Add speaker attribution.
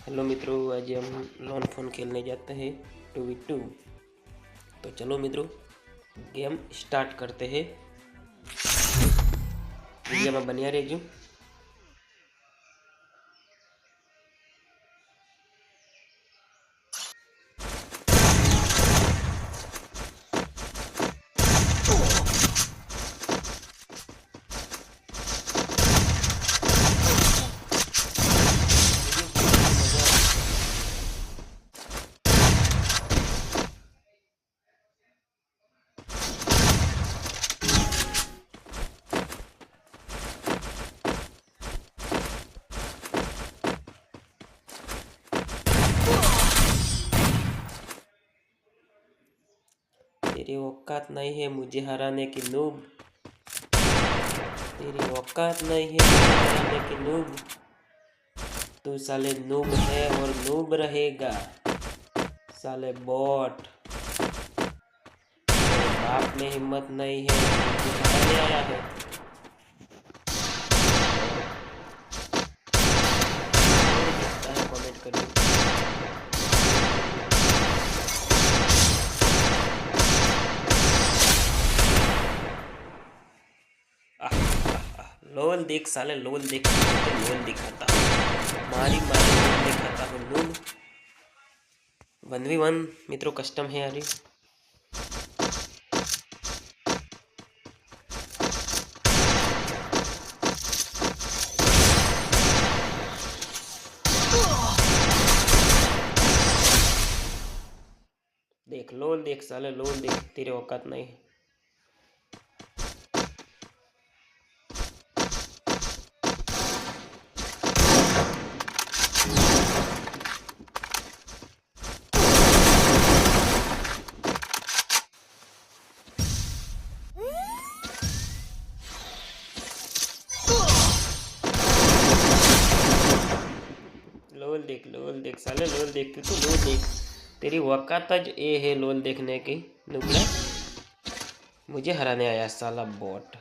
Speaker 1: Hello मित्रों, आज हम लॉन फोन खेलने जाते हैं 2v2। तो चलो मित्रों, गेम स्टार्ट करते हैं। वीडियो में बनिया रहिजो। तेरी औकात नहीं है मुझे हराने की नूब। तेरी औकात नहीं है मुझे हराने की नूब। तू साले नूब है और नूब रहेगा, साले बॉट। तेरे बाप में हिम्मत नहीं है, मुझे हराने आया है। कमेंट करिए। लोल देख साले, लोल देख, लोल दिखाता हूँ, मारी मारी लोल दिखाता हूँ। लोल 1v1 मित्रों कस्टम है यार। देख लोल देख साले, लोल देख, तेरे औकात नहीं है। लोल देख साले, लोल देख, तू तो लोल देख। तेरी औकात आज ये है लोल देखने की नुबड़ा। मुझे हराने आया साला बॉट।